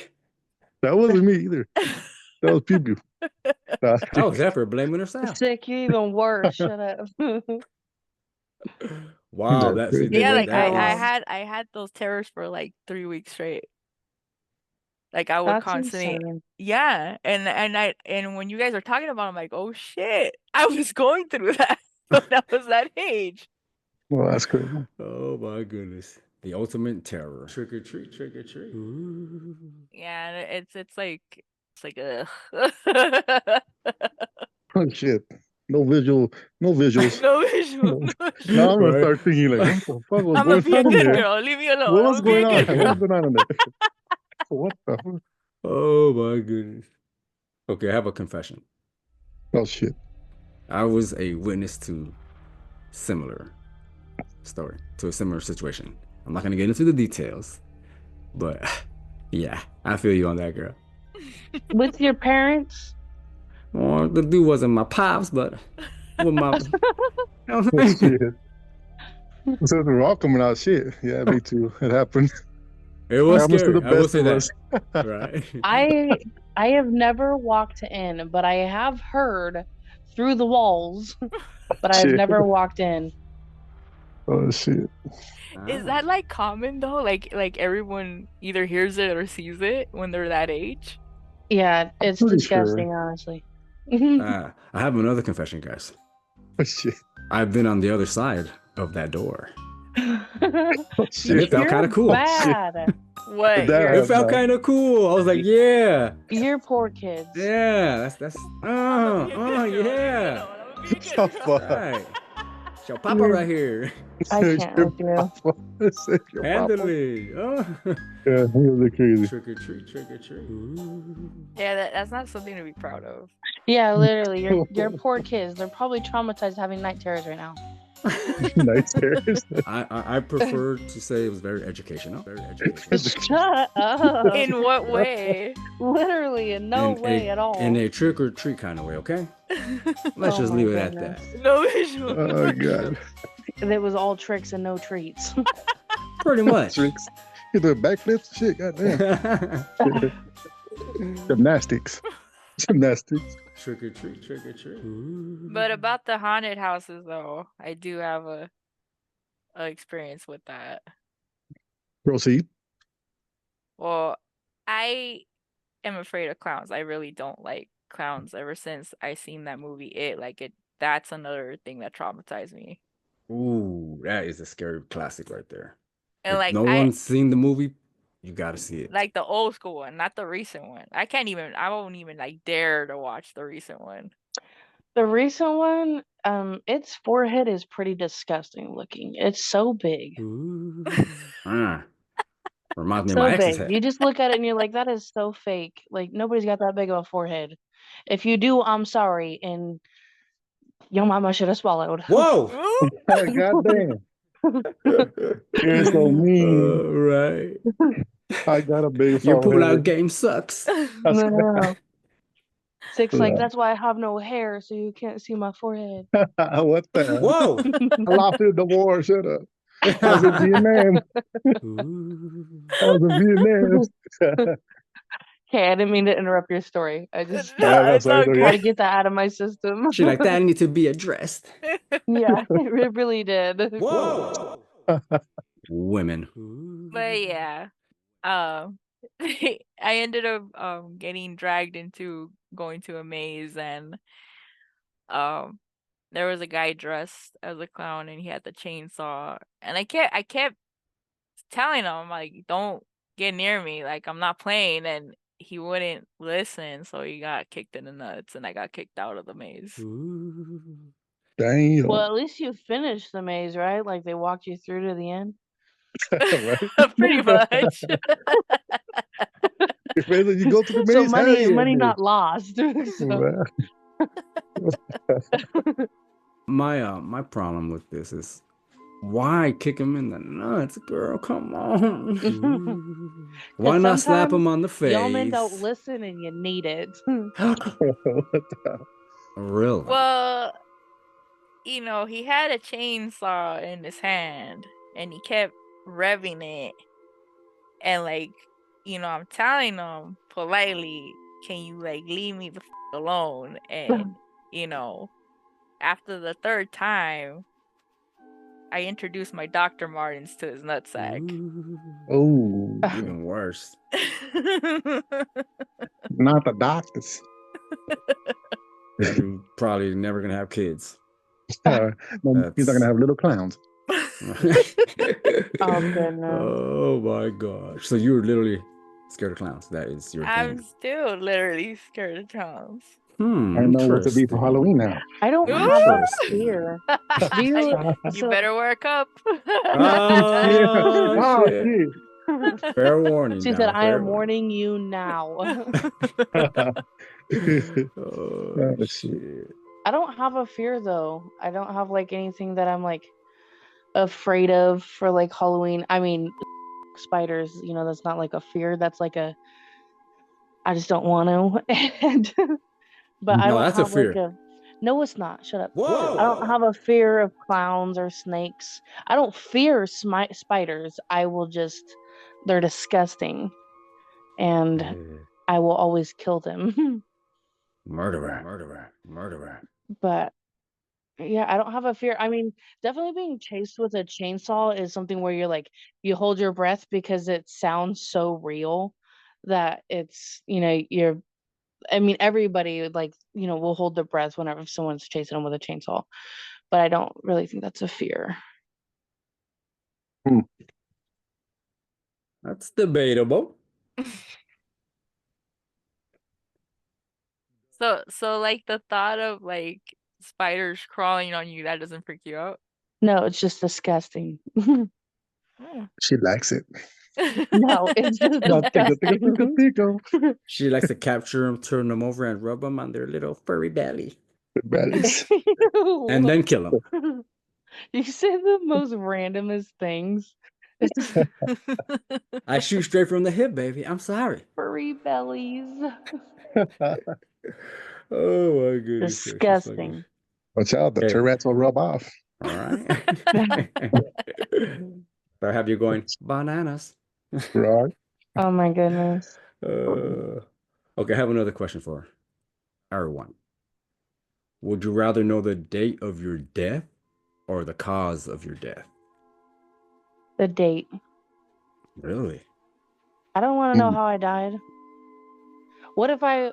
That wasn't me either. That was Pew Pew. That was Heifer blaming herself. Sick, you even worse. Shut up. Wow, That's that crazy. see, Yeah, like that I had those terrors for like 3 weeks straight. Like I would That's constantly, insane. yeah, and when you guys are talking about it, I'm like, oh shit, I was going through that when I was that age. Well, that's crazy. Oh my goodness. The ultimate terror. Trick or treat, trick or treat. Ooh. Yeah, and it's like ugh. Oh, shit. No visuals. No visual. Now I'm going to Right. start thinking like, what the fuck was I'm gonna going be a on in good there? girl. Leave me alone. What I'm was gonna be going a on? good What was girl. going on in there? What the fuck? Oh my goodness. Okay, I have a confession. Oh, shit. I was a witness to similar story, to a similar situation. I'm not gonna get into the details, but yeah, I feel you on that, girl. With your parents? Well, the dude wasn't my pops, but with my Oh, shit. So we're all coming out shit. Yeah, me too. It happened. It was Happens to scary. the I will best say of that. us. Right. I have never walked in, but I have heard through the walls, but I've Shit. never walked in. Oh, shit. Is that like common though? Like everyone either hears it or sees it when they're that age? Yeah, it's Pretty disgusting, sure. honestly. I have another confession, guys. Oh, shit. I've been on the other side of that door. Oh, And shit. it felt kind of cool. Bad. What? That It felt kind of cool. I was like, yeah. You're poor kids. Yeah, that's I'm gonna be a good girl. Leave me yeah. alone. I'm gonna be a good the girl. fuck? Right. Show Papa right here. I can't with you. Handle it. Oh. Yeah, he was crazy. Trick or treat, trick or treat. Ooh. Yeah, that's not something to be proud of. Yeah, literally, you're poor kids. They're probably traumatized having night terrors right now. Night terrors. I prefer to say it was very educational. Very educational. Shut up. In what way? Literally, in no way at all. In a trick or treat kind of way, okay? Let's Oh just my leave it at goodness. that. No visual. Oh, God. It was all tricks and no treats. Pretty much. Tricks. You do backflips? Shit, goddamn. Gymnastics. Gymnastics. Trick or treat, trick or treat. But about the haunted houses, though, I do have a experience with that. Proceed. Well, I am afraid of clowns. I really don't like clowns. Ever since I seen that movie, that's another thing that traumatized me. Ooh, that is a scary classic right there. And if like no one's seen the movie, you gotta see it. Like the old school one, not the recent one. I won't even like dare to watch the recent one. The recent one, its forehead is pretty disgusting looking. It's so big. Reminds me of So my ex's big. head. You just look at it and you're like, that is so fake. Like nobody's got that big of a forehead. If you do, I'm sorry. And your mama should have swallowed. Whoa! God damn. You're so mean. Right. I got a big Your forehead. pull-out game sucks. No. Six, like, Yeah. that's why I have no hair, so you can't see my forehead. What the hell? Whoa. I lost in the war. Shut up. I was in Vietnam. I was in Vietnam. Okay, I didn't mean to interrupt your story. I just No, Yeah, it's that's right. okay. had to get that out of my system. She like that need to be addressed. Yeah, it really did. Whoa. Women. But yeah, um, I ended up getting dragged into going to a maze, and um, there was a guy dressed as a clown, and he had the chainsaw, and I kept telling him like, don't get near me, like I'm not playing, and he wouldn't listen, so he got kicked in the nuts, and I got kicked out of the maze. Damn. Well, at least you finished the maze, right? Like they walked you through to the end. Right? Pretty much. If you go to the maze, So hell yeah, money dude. not lost. So. My problem with this is why kick him in the nuts, girl? Come on. Why not slap him on the face? Y'all men don't listen and you need it. What the hell? Really? Well, you know, he had a chainsaw in his hand, and he kept revving it, and like, you know, I'm telling him politely, can you like leave me the alone? And you know, after the third time, I introduced my Dr. Martens to his nutsack. Oh, Even worse. not the doctors. You're probably never gonna have kids. No, he's not gonna have little clowns. Oh goodness. Oh my gosh. So you're literally scared of clowns. That is your I'm thing. still literally scared of clowns. I know what to be for Halloween now. I don't have a Interesting. fear. Do you? You better work up. Oh, Oh, shit. shit. Fair warning. She said, "I am warning you now." Oh, shit. I don't have a fear though. I don't have like anything that I'm like afraid of for like Halloween. I mean, spiders, you know, that's not like a fear. That's like a I just don't want to. And but I No, don't that's a have like fear. a No, it's not. Shut up. Whoa. I don't have a fear of clowns or snakes. I don't fear spiders. I will just they're disgusting. And I will always kill them. Murderer. But yeah, I don't have a fear. I mean, definitely being chased with a chainsaw is something where you're like, you hold your breath because it sounds so real that it's, you know, I mean, everybody like, you know, will hold their breath whenever someone's chasing them with a chainsaw. But I don't really think that's a fear. That's debatable. So like the thought of like spiders crawling on you, that doesn't freak you out? No, it's just disgusting. She likes it. No, it's just disgusting. She likes to capture them, turn them over, and rub them on their little furry belly. Bellies. And then kill them. You say the most randomest things. I shoot straight from the hip, baby. I'm sorry. Furry bellies. Oh my goodness. Disgusting. Watch out, the Tourette's will rub off. All right. So I have you going bananas. Right. Oh my goodness. Okay, I have another question for everyone. Would you rather know the date of your death or the cause of your death? The date. Really? I don't want to know how I died. What if I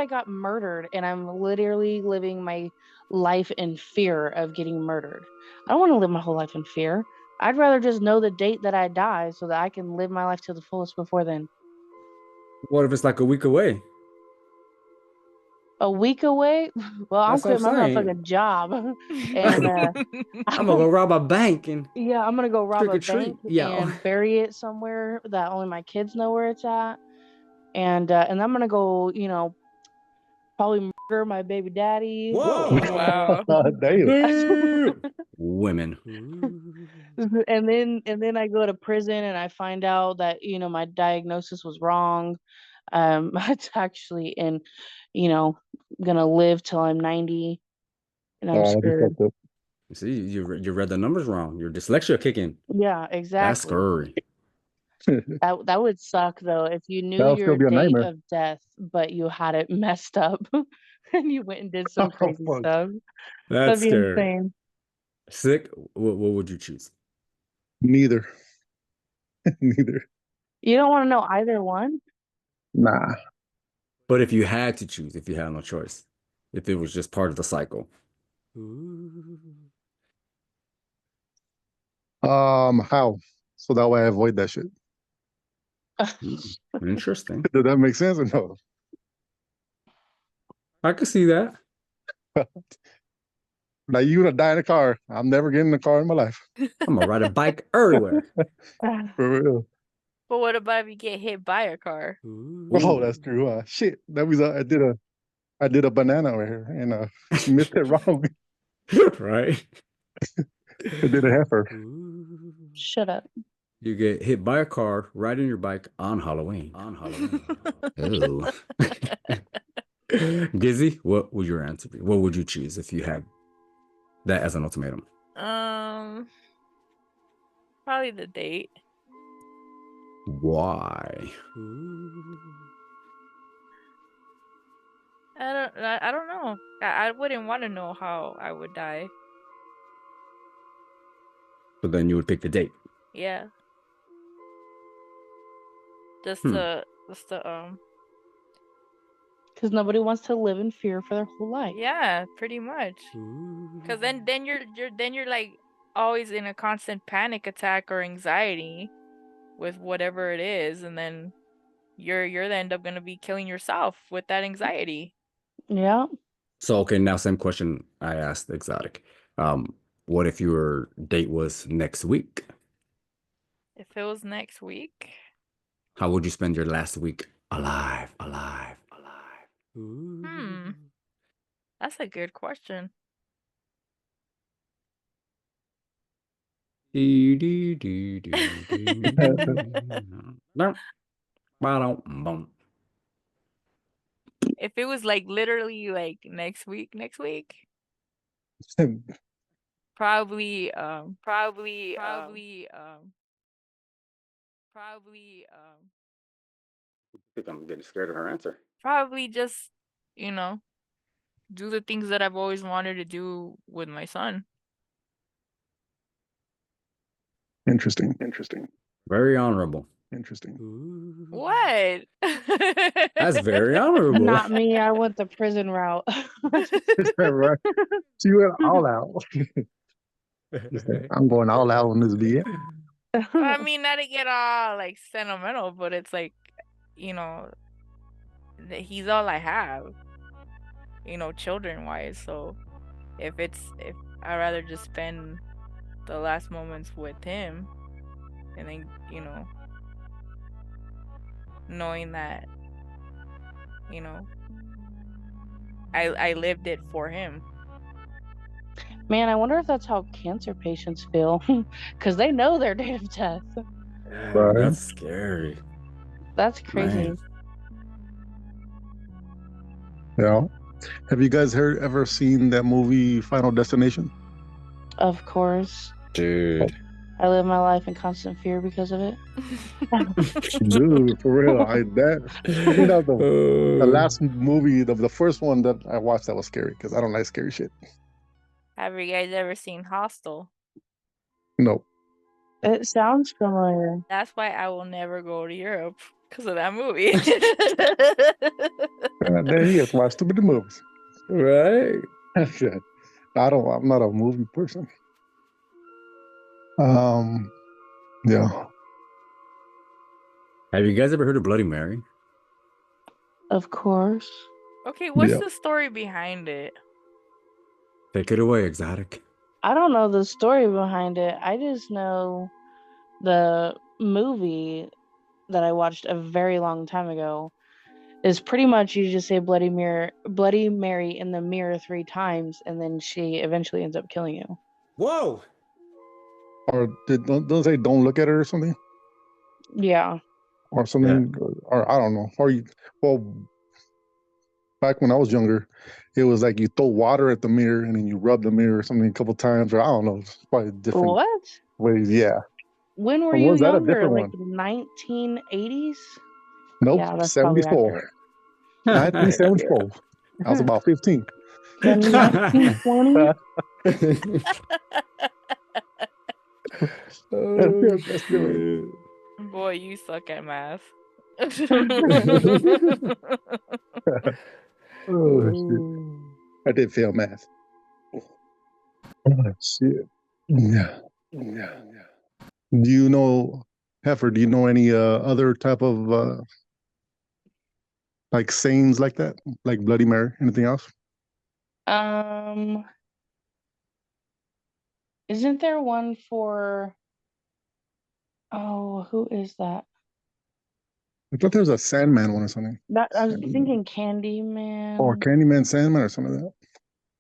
got murdered and I'm literally living my life in fear of getting murdered? I don't want to live my whole life in fear. I'd rather just know the date that I die so that I can live my life to the fullest before then. What if it's like a week away? A week away? Well, I'm That's what quitting my I'm saying. motherfucking job. And I'm gonna go rob a bank and yeah, I'm gonna go rob trick a or treat. bank Yeah. and bury it somewhere that only my kids know where it's at. And I'm gonna go, you know, probably murder my baby daddy. Whoa! Wow. Damn. Boo! Women. And then I go to prison and I find out that, you know, my diagnosis was wrong. It's actually in, you know, gonna live till I'm 90 and I'm That'd be screwed. fucked up. See, you read the numbers wrong. Your dyslexia kicking. Yeah, That's exactly. scary. That would suck though if you knew That'll still your be a date nightmare. of death, but you had it messed up and you went and did some Oh, crazy fuck. stuff. That's That'd be scary. insane. Sick. What would you choose? Neither. Neither. You don't want to know either one? Nah. But if you had to choose, if you had no choice, if it was just part of the cycle. How? So that way I avoid that shit. Interesting. Does that make sense or no? I could see that. Now you gonna die in a car. I'm never getting in a car in my life. I'm gonna ride a bike everywhere. For real. But what about if you get hit by a car? Oh, that's true. Shit. That was I did a banana over here and missed it wrong. Right? I did a heifer. Shut up. You get hit by a car riding your bike on Halloween. Ew. Gizzy, what would your answer be? What would you choose if you had that as an ultimatum? Probably the date. Why? I don't know. I wouldn't want to know how I would die. But then you would pick the date. Yeah. Just the Because nobody wants to live in fear for their whole life. yeah, pretty much. Because then you're like always in a constant panic attack or anxiety with whatever it is, and then you're end up gonna be killing yourself with that anxiety. Yeah. So okay, now same question I asked Exotic. What if your date was next week? If it was next week, How would you spend your last week alive? That's a good question. If it was like literally like next week, probably I think I'm getting scared of her answer. probably just, you know, do the things that I've always wanted to do with my son. Interesting. Very honorable. Interesting. What? That's very honorable. Not me. I went the prison route. Right. So you went all out. I'm going all out on this BS. I mean, not to get all like sentimental, but it's like, you know, he's all I have, you know, children wise. So if I'd rather just spend the last moments with him, and then, you know, knowing that, you know, I lived it for him. Man, I wonder if that's how cancer patients feel. Because they know their date of death. Right. That's scary. That's crazy. Man. Yeah. Have you guys ever seen that movie Final Destination? Of course. Dude. I live my life in constant fear because of it. Dude, for real. I think that was the last movie, the first one that I watched that was scary because I don't like scary shit. Have you guys ever seen Hostel? No. It sounds familiar. That's why I will never go to Europe, because of that movie. There he is. Watch too many movies. Right? I'm not a movie person. Yeah. Have you guys ever heard of Bloody Mary? Of course. Okay, what's Yeah. the story behind it? Take it away, Exotic. I don't know the story behind it. I just know the movie that I watched a very long time ago. is pretty much you just say Bloody Mary in the mirror 3 times, and then she eventually ends up killing you. Whoa! Or don't they say don't look at her or something? Yeah. Or something, or I don't know. Or back when I was younger, it was like you throw water at the mirror and then you rub the mirror or something a couple times, or I don't know. It's probably different What? ways. Yeah. When were Or you was that a younger? different Like one? 1980s? Nope, Yeah, that's probably 74. accurate. 1974. I was about 15. Then 1920? Oh, That's different. Boy, you suck at math. Oh, shit. I did fail math. Oh, shit. Yeah. Do you know, Heifer, do you know any other type of like sayings like that? Like Bloody Mary? Anything else? Isn't there one for, oh, who is that? I thought there was a Sandman one or something. I was thinking Candyman. Or Candyman Sandman or something like that.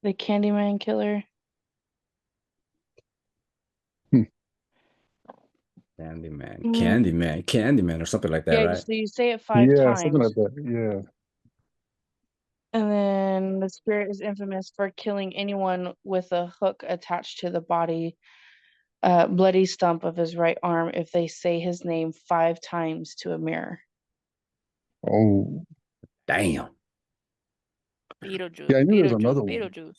The Candyman killer. Candyman, or something like that, Yeah, right? so you say it 5 Yeah, times. something like that. Yeah. And then the spirit is infamous for killing anyone with a hook attached to the body, bloody stump of his right arm if they say his name 5 times to a mirror. Oh. Damn. Beetlejuice. Yeah, I knew there was Beetlejuice. another one. Beetlejuice.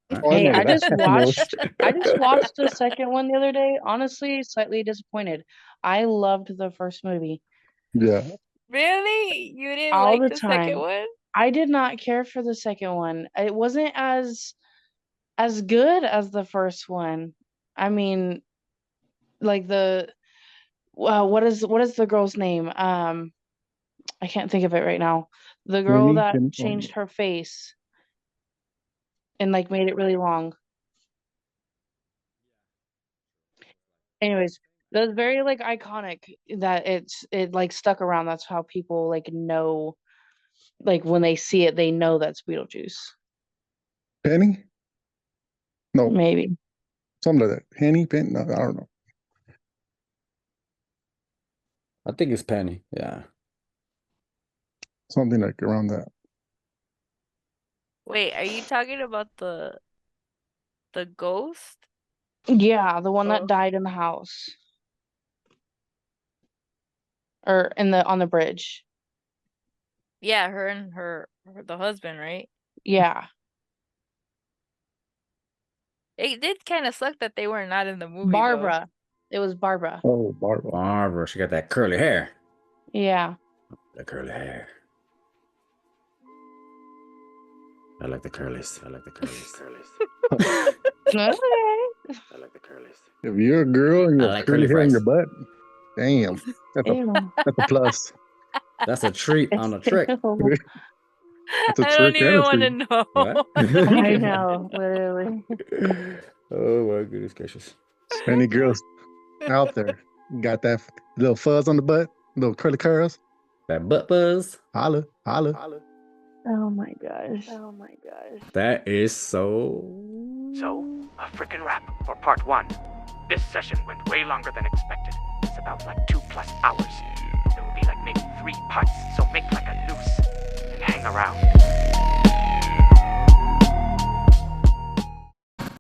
Oh, Hey, remember I just that. watched the second one the other day. Honestly, slightly disappointed. I loved the first movie. Yeah. Really? You didn't All like the the second time. one? I did not care for the second one. It wasn't as good as the first one. I mean, like what is the girl's name? I can't think of it right now. The girl that changed her face and like made it really long. Anyways, that was very like iconic that it like stuck around. That's how people like know, like when they see it, they know that's Beetlejuice. Penny? No. Maybe. Something like that. Penny? No, I don't know. I think it's Penny. Yeah. Something like around that. Wait, are you talking about the ghost? Yeah, the one Oh. that died in the house. Or on the bridge. Yeah, her and the husband, right? Yeah. It did kind of suck that they were not in the movie, Barbara. It was Barbara. Oh, Barbara. Barbara, she got that curly hair. Yeah. The curly hair. I like the curlies. I like the curlies. Okay. I like the curlies. If you're a girl and you I have like curly curly hair in fries. your butt, damn. Ew. That's a plus. That's a treat on a trick. Ew. That's a I trick don't even and a want to treat. know. What? I know, literally. Oh my goodness gracious. Any girls out there got that little fuzz on the butt, little curly curls? That butt buzz. Holla. Oh my gosh. That is so. So, a frickin' wrap for part 1. This session went way longer than expected. It's about like 2+ hours. There will be like maybe 3 parts, so make like a noose and hang around.